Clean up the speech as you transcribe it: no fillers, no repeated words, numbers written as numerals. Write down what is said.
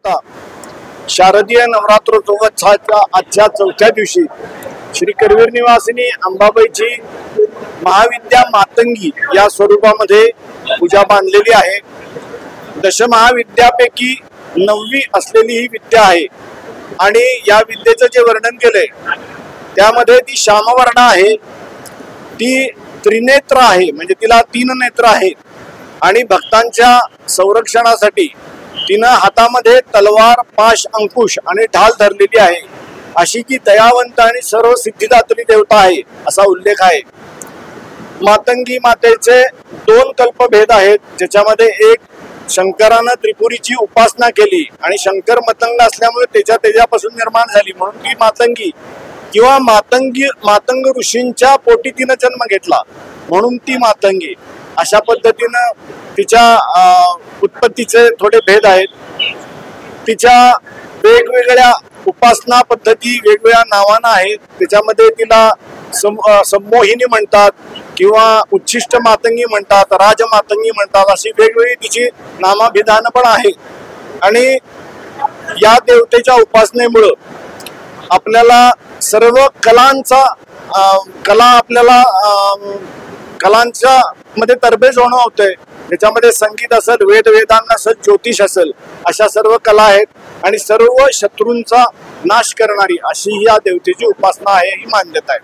आता शारदीय नवरात्रोत्सवाच्या आजच्या चौथ्या दिवशी श्री करवीर निवासिनी अंबाबाईची महाविद्या मातंगी या स्वरूपामध्ये पूजा बांधलेली आहे। दशमहाविद्यापैकी 9वी असलेली ही विद्या आहे आणि या विद्येचं जे वर्णन केलंय त्यामध्ये ती श्यामवर्ण आहे, ती त्रिनेत्र आहे, म्हणजे तिला 3 नेत्र आहेत आणि भक्तांच्या संरक्षणासाठी तिनं हातामध्ये तलवार, पाश, अंकुश आणि ढाल धरलेली आहे। अशी की दयावंत आणि सर्व सिद्धिदात्री देवता आहे असा उल्लेख आहे। मातंगी मातेचे 2 कल्पभेद आहेत, ज्याच्यामध्ये एक शंकरानं त्रिपुरीची उपासना केली आणि शंकर मतंग असल्यामुळे त्याच्यापासून निर्माण झाली म्हणून ती मातंगी, किंवा मातंग ऋषींच्या पोटी तिनं जन्म घेतला म्हणून ती मातंगी। अशा पद्धतीनं तिच्या उत्पत्तीचे थोडे भेद आहेत। तिच्या वेगवेगळ्या उपासना पद्धती वेगवेगळ्या नावानं आहेत। त्याच्यामध्ये तिला संमोहिनी म्हणतात किंवा उच्छिष्ट मातंगी म्हणतात, राजमातंगी म्हणतात, अशी वेगवेगळी तिची नामाभिधान पण आहेत। आणि या देवतेच्या उपासनेमुळं आपल्याला सर्व कलांच्या मध्ये तरबेज होणं होतंय। त्याच्यामध्ये संगीत असेल, वेदांग असेल, ज्योतिष असेल, अशा सर्व कला आहेत आणि सर्व शत्रूंचा नाश करणारी अशी ही या देवतेची उपासना आहे, ही मान्यता आहे।